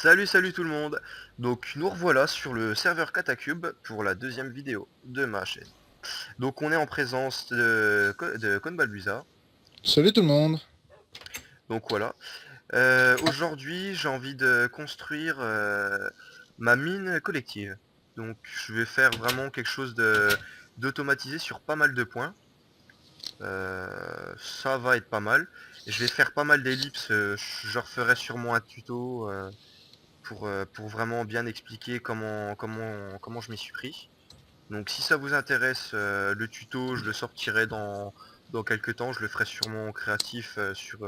Salut tout le monde. Donc nous revoilà sur le serveur Catacube pour la deuxième vidéo de ma chaîne. Donc on est en présence de Conbalbuza. Salut tout le monde. Donc voilà. Aujourd'hui j'ai envie de construire ma mine collective. Donc je vais faire vraiment quelque chose d'automatisé sur pas mal de points. Ça va être pas mal. Je vais faire pas mal d'ellipses. Je referai sûrement un tuto. Pour vraiment bien expliquer comment je m'y suis pris. Donc si ça vous intéresse, le tuto, je le sortirai dans quelques temps. Je le ferai sûrement en créatif sur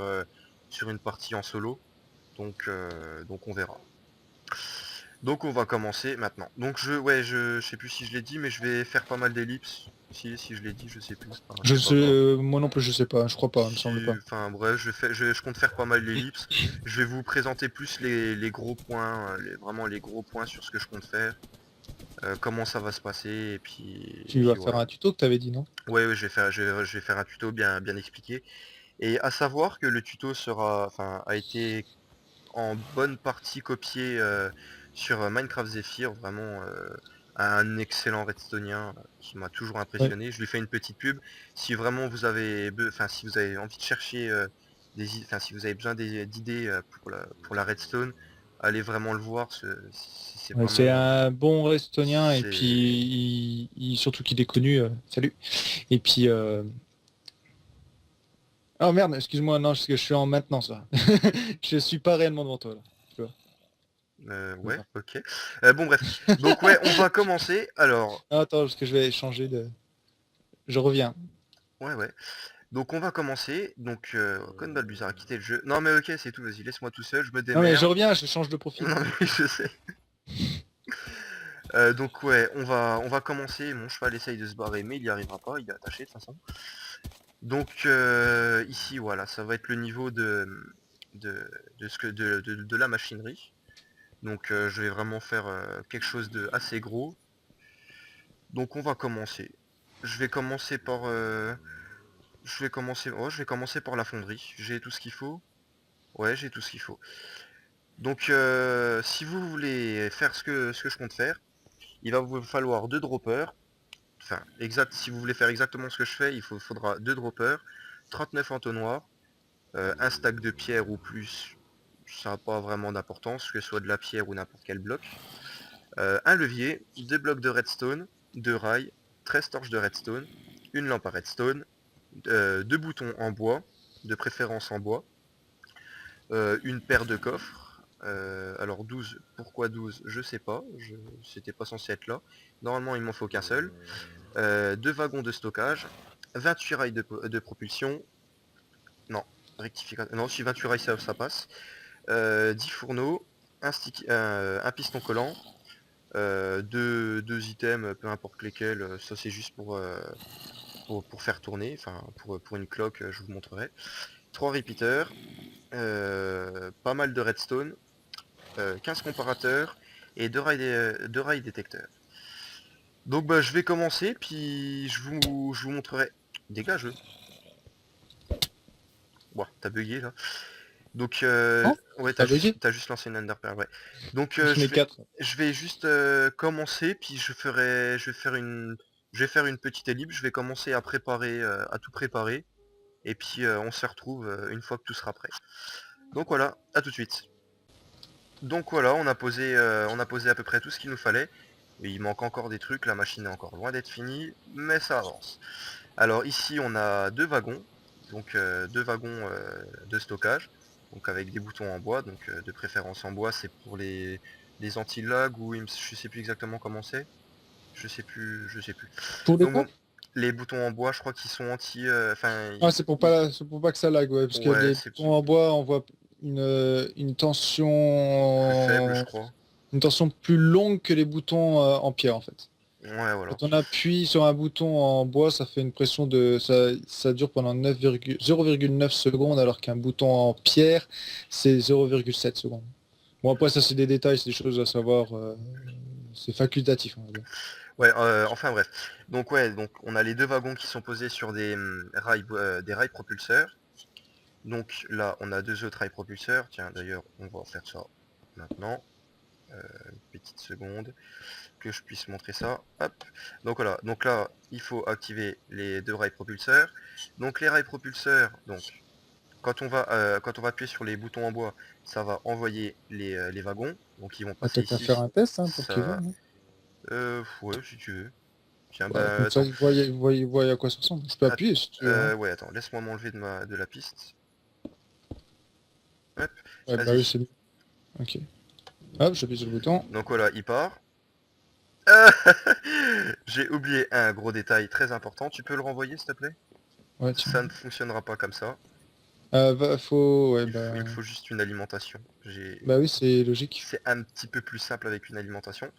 une partie en solo. Donc on verra. Donc on va commencer maintenant. Donc je sais plus si je l'ai dit, mais je vais faire pas mal d'ellipses. Si je l'ai dit, je sais plus. Enfin, Je c'est pas sais, grave. moi non plus je sais pas, je crois pas, il me semble pas. Enfin bref, je compte faire pas mal d'ellipses. Je vais vous présenter plus les gros points, vraiment les gros points sur ce que je compte faire, comment ça va se passer, et Tu vas puis faire voilà. un tuto que t'avais dit, non? Ouais, je vais faire un tuto bien expliqué. Et à savoir que le tuto a été en bonne partie copié sur Minecraft Zephyr, vraiment un excellent redstonien qui m'a toujours Ouais. impressionné. Je lui fais une petite pub. Si vraiment si vous avez envie de chercher si vous avez besoin d'idées pour la redstone, allez vraiment le voir. C'est Ouais, c'est vraiment, un bon estonien et puis c'est, surtout qu'il est connu. Salut. Et puis oh merde, excuse-moi, non, parce que je suis en maintenance là. Je suis pas réellement devant toi là. Tu vois. ouais, Voilà. ok. Bon bref, donc ouais, on va commencer. Alors, Ah, attends, parce que je vais changer de. Je reviens. ouais. Donc on va commencer. Donc Con Balbuzar a quitté le jeu. Non mais ok, c'est tout, vas-y, laisse-moi tout seul, je me Non mais je démerde. reviens, je change de profil. Non mais je sais. Donc ouais, on va commencer. Mon cheval essaye de se barrer, mais il n'y arrivera pas, il est attaché de toute façon. Donc ici voilà, ça va être le niveau de la machinerie. Donc je vais vraiment faire quelque chose de assez gros. Donc on va commencer. Je vais commencer par je vais commencer par la fonderie. J'ai tout ce qu'il faut. Ouais, j'ai tout ce qu'il faut. Donc si vous voulez faire ce que je compte faire, il va vous falloir deux droppers. Enfin, si vous voulez faire exactement ce que je fais, faudra deux droppers, 39 entonnoirs, un stack de pierre ou plus, ça n'a pas vraiment d'importance, que ce soit de la pierre ou n'importe quel bloc. Un levier, deux blocs de redstone, deux rails, 13 torches de redstone, une lampe à redstone, deux boutons en bois, de préférence en bois, une paire de coffres. Alors 12, pourquoi 12 je sais pas, c'était pas censé être là. Normalement il m'en faut qu'un seul. Deux wagons de stockage, 28 rails de propulsion. Non, rectificateur. Non, si 28 rails ça passe. 10 fourneaux, un piston collant, deux items, peu importe lesquels, ça c'est juste pour faire tourner, enfin pour une cloque, je vous montrerai. 3 repeaters, pas mal de redstone, 15 comparateurs et deux rails détecteurs. Donc bah je vais commencer, puis je vous montrerai. Dégage. Ouah, t'as bugué là. Donc Non? ouais, T'as bugué? t'as juste lancé une Ender Pearl, ouais. Donc J'en ai 4. je vais juste commencer, puis je vais faire une petite ellipse. Je vais commencer à préparer, à tout préparer, et puis on se retrouve une fois que tout sera prêt. Donc voilà, à tout de suite. Donc voilà, on a posé à peu près tout ce qu'il nous fallait. Et il manque encore des trucs, la machine est encore loin d'être finie, mais ça avance. Alors ici on a deux wagons, donc deux wagons de stockage, donc avec des boutons en bois, donc de préférence en bois, c'est pour les anti-lag ou je sais plus exactement comment c'est. Je sais plus. Pour les Donc quoi? bon, les boutons en bois, je crois qu'ils sont anti, Ah, c'est pour pas que ça lag, ouais, parce que ouais, les c'est boutons en bois envoient plus faible, je crois. une tension plus longue que les boutons en pierre, en fait. Ouais, voilà. Quand on appuie sur un bouton en bois, ça fait une pression de... Ça dure pendant 0,9 secondes, alors qu'un bouton en pierre, c'est 0,7 secondes. Bon, après, ça, c'est des détails, c'est des choses à savoir. C'est facultatif, on va dire. Ouais, enfin bref. Donc ouais, donc on a les deux wagons qui sont posés sur des rails propulseurs. Donc là, on a deux autres rails propulseurs. Tiens, d'ailleurs, on va faire ça maintenant. Une petite seconde que je puisse montrer ça. Hop. Donc voilà, donc là il faut activer les 2 rails propulseurs. Donc les rails propulseurs, donc quand on va appuyer sur les boutons en bois, ça va envoyer les wagons, donc ils vont Bah, passer t'as qu'à ici. faire un test hein, pour qu'ils voient. Ça, Hein. ouais, si tu veux. Tiens, Bah, bah comme ça, attends. ils voient à quoi ça ressemble. Je peux Att- appuyer si tu veux. Hein. ouais, attends, laisse-moi m'enlever de la piste. Hop, Ouais, bah oui, vas-y. c'est bon. Ok. Hop, j'appuie sur le bouton. Donc voilà, il part. J'ai oublié un gros détail très important. Tu peux le renvoyer, s'il te plaît? Ouais, tiens. Ça ne fonctionnera pas comme ça. Faut... Ouais, Il me faut juste une alimentation. bah oui, c'est logique. C'est un petit peu plus simple avec une alimentation.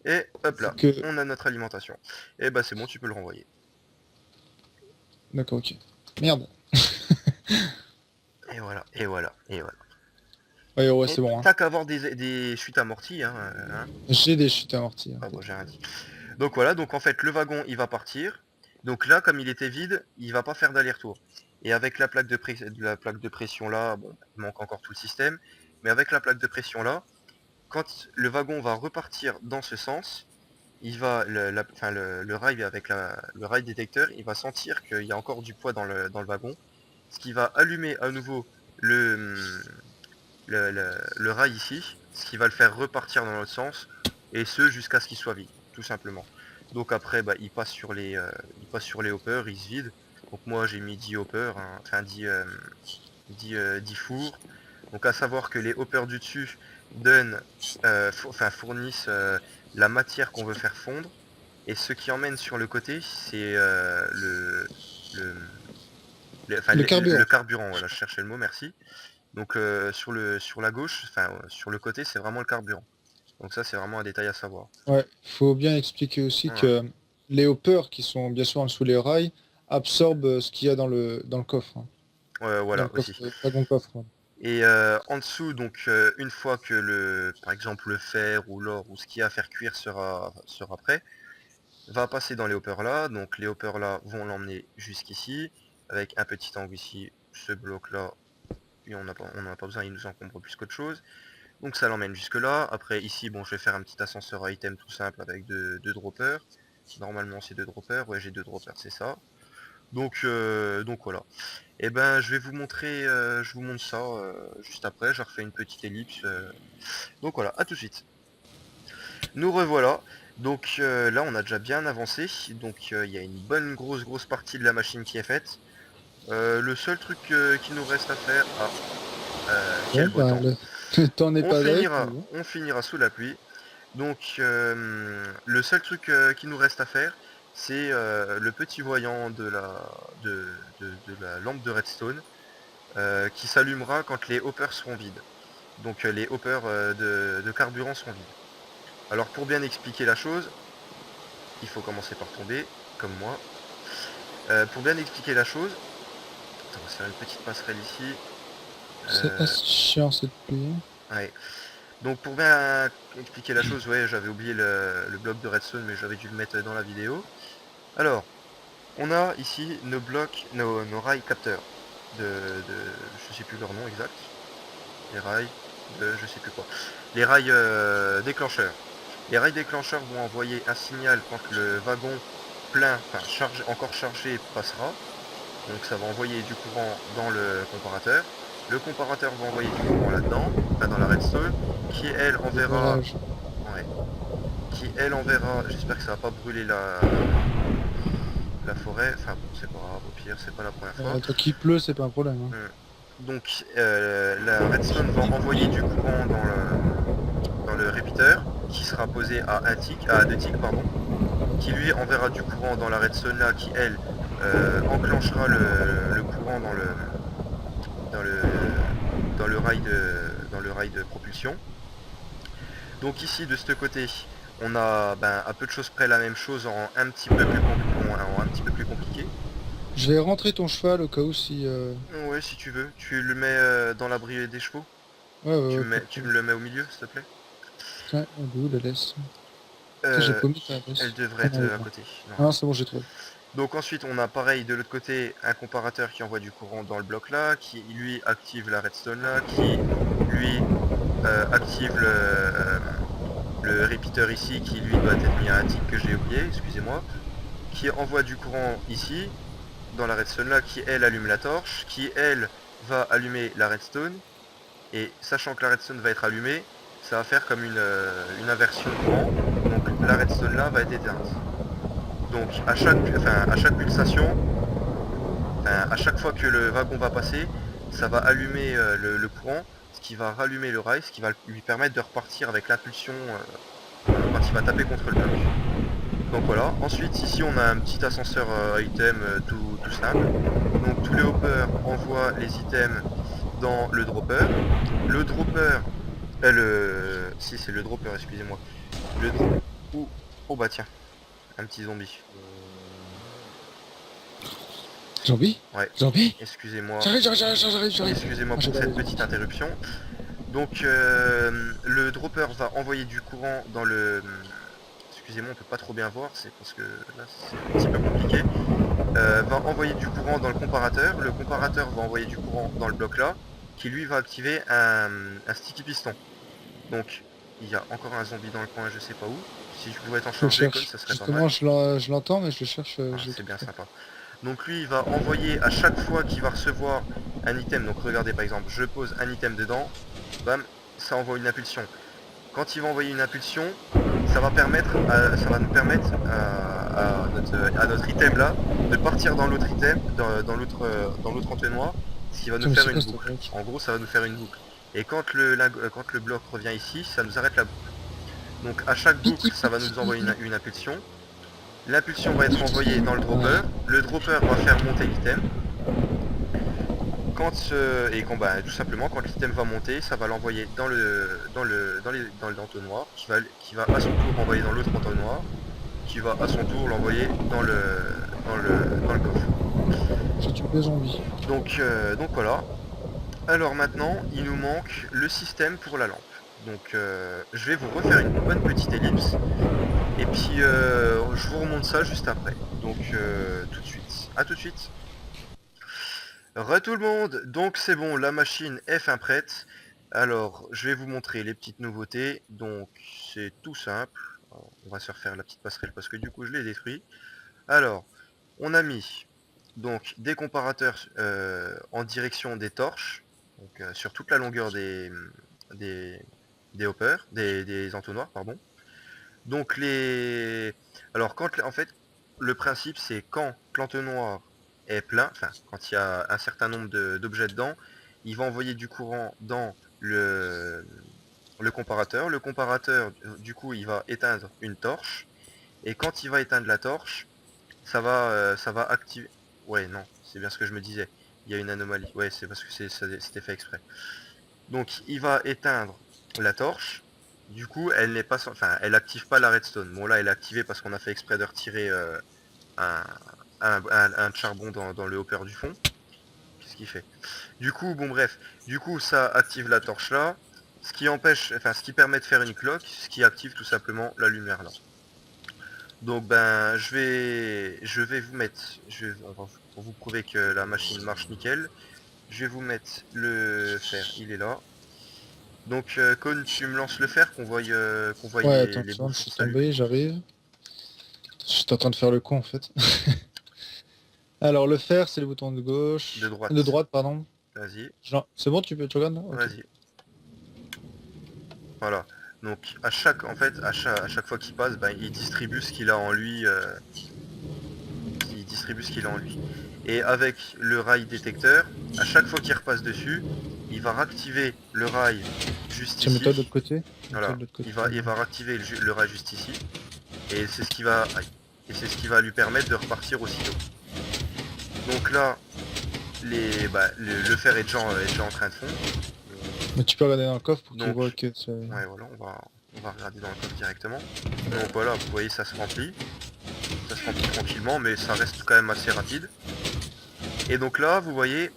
Et hop Faut là, que... on a notre alimentation. Et bah c'est bon, tu peux le renvoyer. D'accord, ok. Merde. Et voilà, et voilà, et voilà. Ouais, Et c'est bon. Hein. t'as qu'à avoir des chutes amorties, hein. J'ai des chutes amorties. Ah En bon, fait. j'ai rien dit. Donc voilà, donc en fait le wagon il va partir. Donc là, comme il était vide, il va pas faire d'aller-retour. Et avec la plaque de pression là, bon, il manque encore tout le système. Mais avec la plaque de pression là, quand le wagon va repartir dans ce sens, il va enfin, le rail avec le rail détecteur, il va sentir qu'il y a encore du poids dans le wagon, ce qui va allumer à nouveau le rail ici, ce qui va le faire repartir dans l'autre sens, et ce jusqu'à ce qu'il soit vide, tout simplement. Donc après, bah, il passe sur les hoppers, il se vide. Donc moi j'ai mis 10 hoppers, hein, enfin 10 fours. Donc à savoir que les hoppers du dessus donnent, fournissent la matière qu'on veut faire fondre. Et ce qui emmène sur le côté, c'est le, Le le carburant. carburant. Voilà, je cherchais le mot, merci. Donc sur la gauche, enfin sur le côté, c'est vraiment le carburant. Donc ça, c'est vraiment un détail à savoir. Ouais, faut bien expliquer aussi Voilà. que les hoppers qui sont bien sûr en dessous les rails absorbent ce qu'il y a dans le coffre. Hein. Dans Voilà le coffre, aussi. wagon coffre. Ouais. Et en dessous, donc une fois que par exemple le fer ou l'or ou ce qu'il y a à faire cuire sera prêt, va passer dans les hoppers là. Donc les hoppers là vont l'emmener jusqu'ici avec un petit angle ici. Ce bloc là, on n'en a pas besoin, il nous encombre plus qu'autre chose. Donc ça l'emmène jusque là. Après ici, bon, je vais faire un petit ascenseur item tout simple avec deux droppers. Normalement c'est 2 droppers, ouais j'ai 2 droppers, c'est ça. Donc voilà. Et ben je vais vous montrer, je vous montre ça juste après. Je refais une petite ellipse. Donc voilà, à tout de suite. Nous revoilà. Donc là on a déjà bien avancé. Donc il y a une bonne grosse partie de la machine qui est faite. Le seul truc qui nous reste à faire. Ouais, Quel beau bah, temps. le temps n'est pas là. Bon. On finira sous la pluie. Donc le seul truc qui nous reste à faire, c'est le petit voyant de la lampe de redstone qui s'allumera quand les hoppers seront vides. Donc les hoppers de carburant seront vides. Alors pour bien expliquer la chose, il faut commencer par tomber, comme moi. Pour bien expliquer la chose, attends, on va se faire une petite passerelle ici. C'est assez chiant cette pluie. Ouais. Donc pour bien expliquer la chose, ouais, j'avais oublié le bloc de redstone, mais j'avais dû le mettre dans la vidéo. Alors, on a ici nos blocs, nos rails capteurs je sais plus leur nom exact. Les rails de je sais plus quoi. Les rails déclencheurs. Les rails déclencheurs vont envoyer un signal quand le wagon plein, enfin encore chargé passera. Donc ça va envoyer du courant dans le comparateur. Le comparateur va envoyer du courant là-dedans, enfin dans la redstone, qui elle enverra. Décollage. Ouais. Qui elle enverra. J'espère que ça va pas brûler la forêt. Enfin bon, c'est pas grave, au pire, c'est pas la première fois. Tant qu'il pleut, c'est pas un problème. Hein. Donc la redstone va envoyer du courant dans le répéteur qui sera posé à 2 ticks, pardon, qui lui enverra du courant dans la redstone là qui elle enclenchera le courant dans le dans le rail de propulsion. Donc ici de ce côté on a à peu de choses près la même chose en un petit peu plus compliqué. Je vais rentrer ton cheval au cas où si... Ouais, si tu veux, tu le mets dans l'abri des chevaux. Tu me le mets au milieu s'il te plaît. Ouais, où la laisse j'ai pas mis ta laisse. Elle devrait être à côté. Ah, c'est bon, j'ai trouvé. Donc ensuite on a pareil de l'autre côté un comparateur qui envoie du courant dans le bloc là, qui lui active la redstone là, qui lui active le repeater ici qui lui doit être mis à un tick que j'ai oublié, excusez-moi, qui envoie du courant ici, dans la redstone là, qui elle allume la torche, qui elle va allumer la redstone, et sachant que la redstone va être allumée, ça va faire comme une inversion de courant, donc la redstone là va être éteinte. Donc à chaque pulsation, à chaque fois que le wagon va passer, ça va allumer le courant, ce qui va rallumer le rail, ce qui va lui permettre de repartir avec l'impulsion quand il va taper contre le bloc. Donc voilà, ensuite ici on a un petit ascenseur item tout simple. Donc tous les hoppers envoient les items dans le dropper. Le dropper, si c'est le dropper, excusez-moi. Le dropper, oh bah tiens, un petit zombie. Zombie? Ouais, Zombie? excusez-moi. J'arrive. Excusez-moi pour cette petite interruption. Donc le dropper va envoyer du courant dans le... Excusez-moi, on peut pas trop bien voir, c'est parce que là c'est un petit peu compliqué. Va envoyer du courant dans le comparateur va envoyer du courant dans le bloc là, qui lui va activer un sticky piston. Donc il y a encore un zombie dans le coin, je sais pas où. Si je pouvais t'en changer comme ça serait pas mal. Justement, je l'entends, mais je le cherche. C'est bien sympa. Donc lui il va envoyer à chaque fois qu'il va recevoir un item, donc regardez par exemple, je pose un item dedans, bam, ça envoie une impulsion. Quand il va envoyer une impulsion, ça va nous permettre à notre item là de partir dans l'autre item, dans l'autre entonnoir, ce qui va nous faire une boucle. En gros ça va nous faire une boucle. Et quand le bloc revient ici, ça nous arrête la boucle. Donc à chaque boucle ça va nous envoyer une impulsion. L'impulsion va être envoyée dans le dropper va faire monter l'item. Tout simplement quand l'item va monter, ça va l'envoyer dans l'entonnoir, qui va à son tour envoyer dans l'autre entonnoir, qui va à son tour l'envoyer dans le coffre. C'est une zombie. Donc voilà. Alors maintenant, il nous manque le système pour la lampe. Donc je vais vous refaire une bonne petite ellipse. Et puis je vous remonte ça juste après. Donc tout de suite. A tout de suite. Tout le monde, donc c'est bon, la machine est fin prête. Alors je vais vous montrer les petites nouveautés. Donc c'est tout simple. Alors, on va se refaire la petite passerelle parce que du coup je l'ai détruit. Alors on a mis donc des comparateurs en direction des torches. Donc sur toute la longueur des hoppers, des entonnoirs, pardon. Donc alors en fait le principe c'est quand l'entonnoir est plein, enfin quand il y a un certain nombre d'objets dedans, il va envoyer du courant dans le comparateur. Le comparateur du coup il va éteindre une torche, et quand il va éteindre la torche, ça va activer... Ouais non, c'est bien ce que je me disais, il y a une anomalie, ouais c'est parce que c'était fait exprès. Donc il va éteindre la torche. Du coup, elle n'est pas, elle active pas la redstone. Bon là, elle est activée parce qu'on a fait exprès de retirer un charbon dans le hopper du fond. Qu'est-ce qu'il fait? Du coup, bon bref, du coup ça active la torche là, ce qui permet de faire une cloque, ce qui active tout simplement la lumière là. Donc ben, je vais vous mettre, pour vous prouver que la machine marche nickel, je vais vous mettre le fer, il est là. Donc Cône, tu me lances le fer qu'on voie Ouais, attends, les je bouchons suis salut. tombé, j'arrive. Je suis en train de faire le con en fait. Alors le fer, c'est le bouton de gauche. De droite. De droite, pardon. Vas-y, C'est bon, tu regardes? Ok. vas-y. Voilà. Donc à chaque fois qu'il passe, ben, il distribue ce qu'il a en lui. Et avec le rail détecteur, à chaque fois qu'il repasse dessus, il va réactiver le rail juste Tu mets-toi de ici. l'autre côté. Voilà. Il va réactiver le rail juste ici. Et c'est ce qui va lui permettre de repartir aussitôt. Donc là, le fer est déjà en train de fondre. Mais tu peux regarder dans le coffre pour que tu Donc, vois que c'est... Ouais voilà, on va regarder dans le coffre directement. Donc voilà, vous voyez ça se remplit. Ça se remplit tranquillement, mais ça reste quand même assez rapide. Et donc là, vous voyez,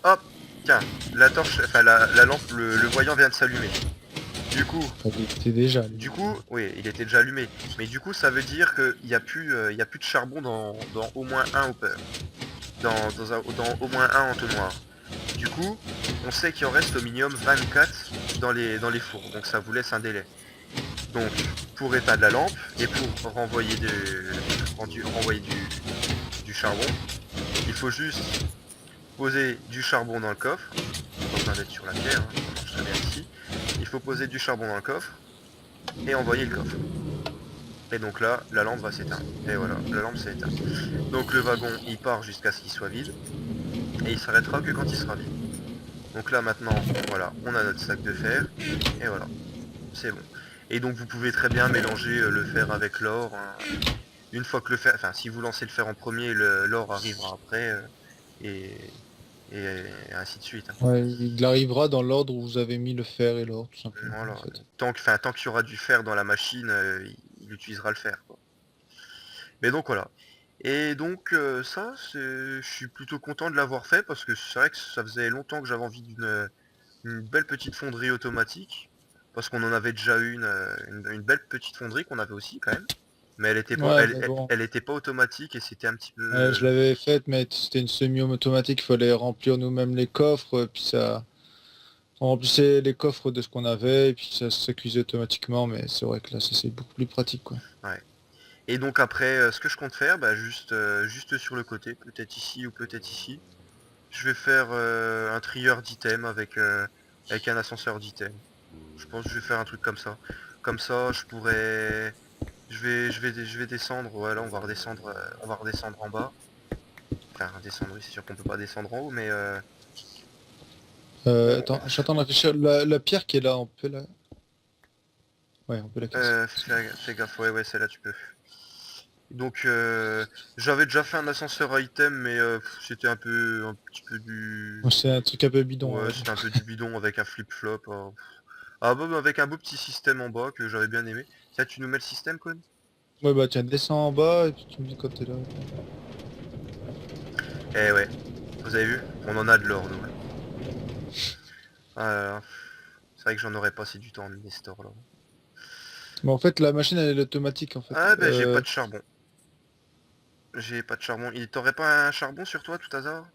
hop, tiens, la torche, la lampe, le voyant vient de s'allumer. Du coup, oui, il était déjà allumé. Mais du coup, ça veut dire qu'il n'y a plus de charbon dans au moins un hopper. Dans au moins un entonnoir. Du coup, on sait qu'il en reste au minimum 24 dans les fours, donc ça vous laisse un délai. Donc pour éteindre la lampe et pour renvoyer, renvoyer du charbon, il faut juste poser du charbon dans le coffre, pas besoin d'être sur la pierre, hein, ça marche très bien ici. Il faut poser du charbon dans le coffre et envoyer le coffre. Et donc là, la lampe va s'éteindre. Et voilà, la lampe s'est éteinte. Donc le wagon, il part jusqu'à ce qu'il soit vide. Et il s'arrêtera que quand il sera vide. Donc là maintenant, voilà, on a notre sac de fer. Et voilà, c'est bon. Et donc vous pouvez très bien mélanger le fer avec l'or. Hein. Une fois que le fer, enfin si vous lancez le fer en premier, l'or arrivera après. Et, et ainsi de suite. Hein. Ouais, il arrivera dans l'ordre où vous avez mis le fer et l'or, tout simplement. Voilà. En fait. Tant qu'il y aura du fer dans la machine, il utilisera le fer. Quoi. Mais donc voilà. Et donc ça, je suis plutôt content de l'avoir fait parce que c'est vrai que ça faisait longtemps que j'avais envie d'une belle petite fonderie automatique. Parce qu'on en avait déjà une belle petite fonderie qu'on avait aussi quand même. Mais elle était pas, Ouais, mais bon. elle était pas automatique et c'était un petit Je peu... l'avais faite, mais c'était une semi-automatique, il fallait remplir nous-mêmes les coffres, puis ça... On remplissait les coffres de ce qu'on avait, et puis ça cuisait automatiquement, mais c'est vrai que là, ça c'est beaucoup plus pratique, quoi. Ouais. Et donc après, ce que je compte faire, bah, juste sur le côté, peut-être ici ou peut-être ici, je vais faire un trieur d'items avec un ascenseur d'items. Je pense que je vais faire un truc comme ça. Comme ça, je pourrais... je vais descendre, voilà, on va redescendre en bas. Enfin, descendre, oui, c'est sûr qu'on peut pas descendre en haut, mais Attends, je suis en train de réfléchir. La pierre qui est là, on peut la... Ouais, on peut la casser. fais gaffe, ouais, ouais, celle-là tu peux. Donc, j'avais déjà fait un ascenseur item, mais c'était un petit peu du... Bon, c'est un truc un peu bidon, Ouais, ouais. c'était un peu du bidon avec un flip-flop. Ah bah, avec un beau petit système en bas que j'avais bien aimé. Tiens, tu nous mets le système, Con? Ouais, bah tiens, descends en bas, et puis tu me dis quand t'es là. Eh ouais, vous avez vu? On en a de l'or, nous. Ouais. Ah là là. C'est vrai que j'en aurais passé du temps en Nestor, là. Mais en fait, la machine, elle est automatique, en fait. Ah bah, j'ai pas de charbon. J'ai pas de charbon. Il t'aurait pas un charbon sur toi, tout hasard?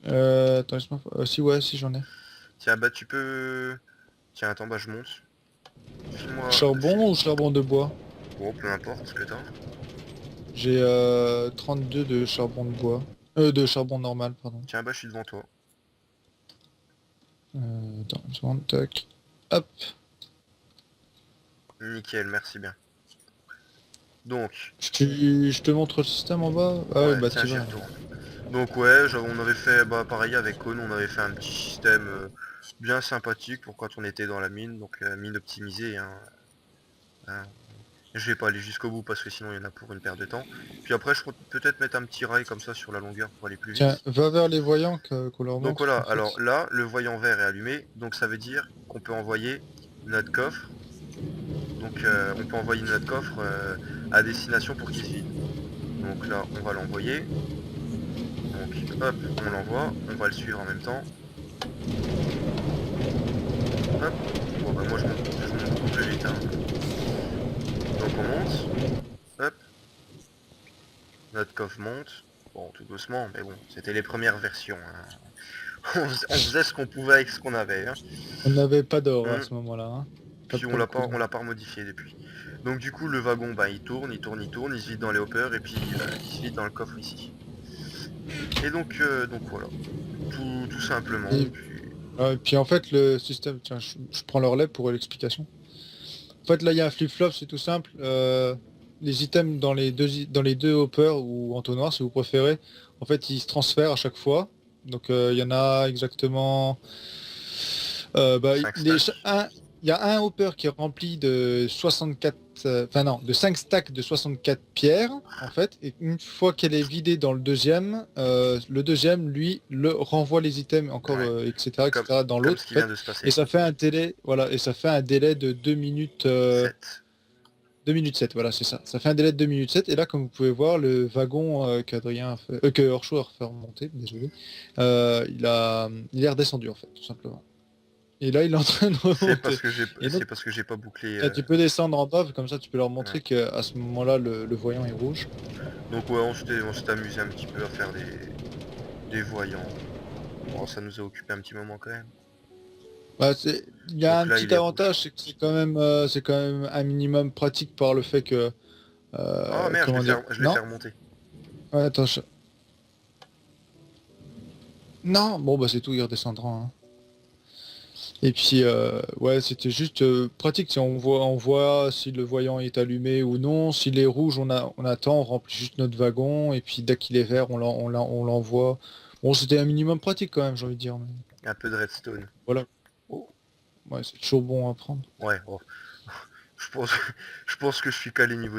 Attends, laisse-moi... si, ouais, si, j'en ai. Tiens, bah, tu peux... Tiens, attends, bah, je monte. File-moi... Charbon ou charbon de bois? Bon, peu importe ce que t'as. J'ai 32 de charbon de bois. De charbon normal, pardon. Tiens, bah, je suis devant toi. Attends, une seconde, tac. Hop. Nickel, merci bien. Donc, Je te montre le système en bas. Ah ouais, ouais, bah tiens, tu j'y vas. retourne. Donc ouais, on avait fait, bah pareil avec Con, on avait fait un petit système bien sympathique pour quand on était dans la mine, donc mine optimisée. Hein. Hein. Je vais pas aller jusqu'au bout parce que sinon il y en a pour une perte de temps. Puis après, je peux peut-être mettre un petit rail comme ça sur la longueur pour aller plus Tiens, vite. va vers les voyants qu'on leur Donc montre. voilà, En fait. alors là, le voyant vert est allumé, donc ça veut dire qu'on peut envoyer notre coffre. Donc on peut envoyer notre coffre à destination pour qu'il se vide. Donc là, on va l'envoyer. Donc hop, on l'envoie, on va le suivre en même temps. Hop. Bon bah moi je monte beaucoup plus vite. Hein. Donc on monte. Hop. Notre coffre monte. Bon, tout doucement, mais bon, c'était les premières versions. Hein. On faisait ce qu'on pouvait avec ce qu'on avait. Hein. On n'avait pas d'or à Hum. ce moment-là. Hein. Pas Puis pour le coup. on l'a pas remodifié depuis. Donc du coup le wagon bah il tourne, il tourne, il tourne, il se vide dans les hoppers et puis il se vide dans le coffre ici. Et donc voilà. Tout simplement. Et puis en fait, le système... Tiens, je prends leur lait pour l'explication. En fait, là, il y a un flip-flop, c'est tout simple. Les items dans les deux hoppers ou entonnoirs, si vous préférez, en fait, ils se transfèrent à chaque fois. Donc, il y en a exactement... bah, 5 stacks. il y a un hopper qui est rempli de 64... Enfin non, de 5 stacks de 64 pierres, en fait. Et une fois qu'elle est vidée dans le deuxième, lui, le renvoie les items encore, Ouais. etc., Comme, dans comme l'autre, ce en qui vient fait. de se passer. Et ça fait un délai, voilà, et ça fait un délai de 2 minutes, 7. 2 minutes 7, voilà, c'est ça. Ça fait un délai de 2 minutes 7, et là, comme vous pouvez voir, le wagon qu'Adrien a fait, que Orcho a fait remonter, désolé, il est redescendu, en fait, tout simplement. Et là, il est en train de remonter. Et donc, C'est parce que j'ai pas bouclé. tu peux descendre en bas, comme ça, tu peux leur montrer Ouais. qu'à ce moment-là, le voyant est rouge. Donc ouais, on s'était amusé un petit peu à faire des voyants. Bon, ça nous a occupé un petit moment quand même. Bah, il y a Donc un là il petit est rouge. avantage, c'est que c'est quand même un minimum pratique par le fait que, Oh merde, comment dire, je l'ai fait non, remonter. ouais, attends, non, bon bah c'est tout, il redescendra, hein. Et puis, ouais, c'était juste pratique, si on voit si le voyant est allumé ou non, s'il est rouge, on attend, on remplit juste notre wagon, et puis dès qu'il est vert, on l'envoie. Bon, c'était un minimum pratique quand même, j'ai envie de dire, mais Un peu de redstone. voilà, Oh, ouais, c'est toujours bon à prendre. ouais, oh. Je pense, je pense que je suis calé niveau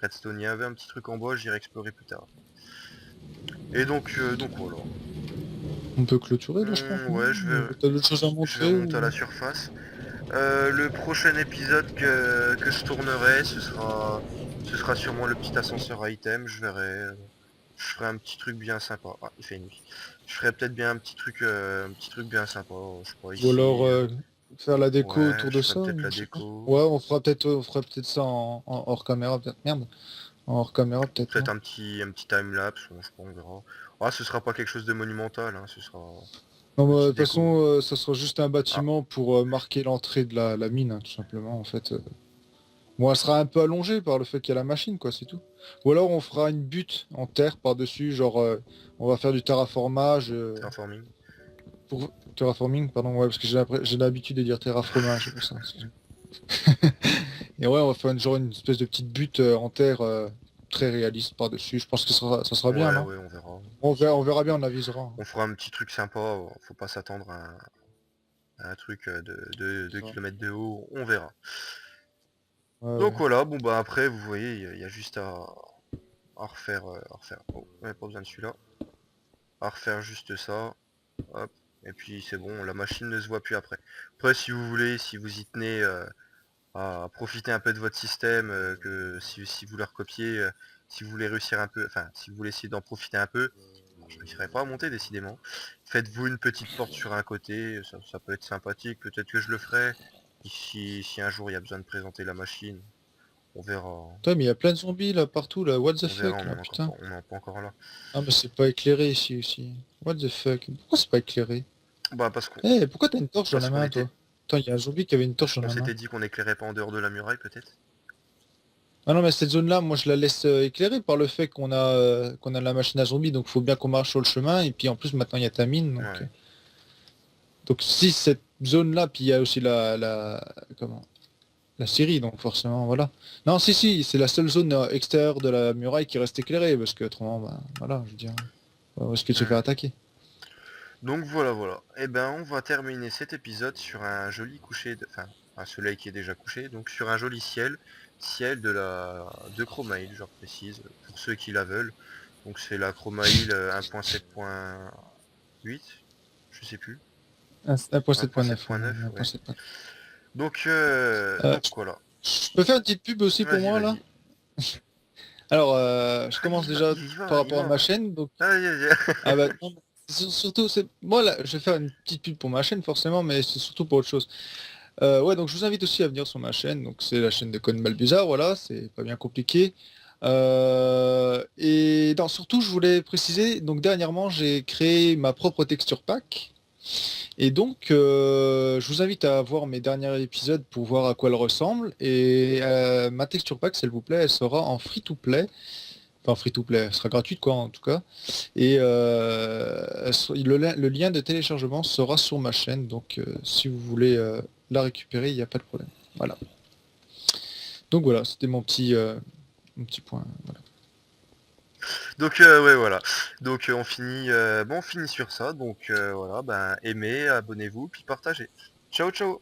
redstone. Il y avait un petit truc en bois, j'irai explorer plus tard. Et donc voilà. On peut clôturer là, je pense, non? Ouais, T'as d'autres choses à je vais montrer remonter à la ou... surface. Le prochain épisode que je tournerai, ce sera sûrement le petit ascenseur item. Je verrai. Je ferai un petit truc bien sympa. Ah, il fait nuit. Je ferai peut-être bien un petit truc bien sympa. Je sais pas Ou alors ici. faire la déco Ouais, autour je de ferai ça, peut-être ou la je sais pas. déco. Ouais, on fera peut-être ça en hors caméra, peut-être. Merde, en hors caméra peut-être, Peut-être non? un petit time-lapse, bon, je sais pas, on verra. Ah, ce sera pas quelque chose de monumental, hein, ce sera Non, bah, de petite toute déco. façon, ça sera juste un Ah, bâtiment pour marquer l'entrée de la mine, hein, tout simplement, en fait. Bon, elle sera un peu allongée par le fait qu'il y a la machine, quoi, c'est tout. Ou alors on fera une butte en terre par-dessus, genre on va faire du terraformage, terraforming. pour terraforming, pardon, ouais, parce que j'ai l'habitude de dire terraformage, c'est pour ça. Et ouais, on va faire genre une espèce de petite butte en terre très réaliste par-dessus. Je pense que ça sera bien, Ouais, non? ouais, on verra. On verra bien, on avisera, hein. On fera un petit truc sympa, faut pas s'attendre à un truc de 2 Ouais, km de haut, on verra. ouais, Donc ouais. voilà, bon bah après, vous voyez, il y a juste à refaire. Oh, on n'a pas besoin de celui-là. À refaire juste ça, hop, et puis c'est bon, la machine ne se voit plus après. Après, si vous voulez, si vous y tenez à profiter un peu de votre système, que si vous le recopiez, si vous voulez réussir un peu, enfin, si vous voulez essayer d'en profiter un peu, je réussirai pas à monter décidément. Faites-vous une petite porte sur un côté, ça peut être sympathique, peut-être que je le ferai. Si un jour il y a besoin de présenter la machine, on verra. Putain, mais il y a plein de zombies là, partout, là. What the On verra, fuck, là, putain. on n'en est pas encore là. Ah, mais c'est pas éclairé ici aussi. What the fuck? Pourquoi c'est pas éclairé? Bah Eh, pourquoi t'as une torche dans parce la qu'on main, était. toi? Attends, il y a un zombie qui avait une torche Parce dans qu'on la main. s'était dit qu'on éclairait pas en dehors de la muraille peut-être. Ah non, mais cette zone-là, moi, je la laisse éclairée par le fait qu'on a la machine à zombies, donc faut bien qu'on marche sur le chemin. Et puis en plus, maintenant, il y a ta mine, Ouais. donc si cette zone-là, puis il y a aussi comment? La Syrie, donc forcément, voilà. Non, si, c'est la seule zone extérieure de la muraille qui reste éclairée, parce que autrement, bah, voilà, je veux dire, on risque de se faire Hmm. attaquer. Donc voilà, voilà. Et ben on va terminer cet épisode sur un joli coucher enfin, un soleil qui est déjà couché, donc sur un joli ciel de Chromail, je précise, pour ceux qui la veulent. Donc c'est la Chromail 1.7.8, je sais plus, 1.7.9, 1.7.9, ouais. 1.7.9. Donc voilà. Je peux faire une petite pub aussi pour Vas-y, moi, là? vas-y. Alors, je Ah, commence déjà y par va, y rapport à va. ma chaîne, donc Vas-y, vas-y. ah bah non, surtout c'est moi là, je vais faire une petite pub pour ma chaîne forcément, mais c'est surtout pour autre chose. Ouais, donc je vous invite aussi à venir sur ma chaîne. Donc c'est la chaîne de Code Malbuzard, voilà, c'est pas bien compliqué. Et non, surtout je voulais préciser, donc dernièrement j'ai créé ma propre texture pack. Et donc je vous invite à voir mes derniers épisodes pour voir à quoi elle ressemble. Et ma texture pack, s'il vous plaît, elle sera en free to play. Enfin free to play, elle sera gratuite quoi en tout cas. Et le lien de téléchargement sera sur ma chaîne, donc si vous voulez la récupérer, il n'y a pas de problème. Voilà. Donc voilà, c'était mon petit point. Voilà. Donc ouais, voilà. Donc on finit sur ça. Donc voilà, ben aimez, abonnez-vous, puis partagez. Ciao ciao.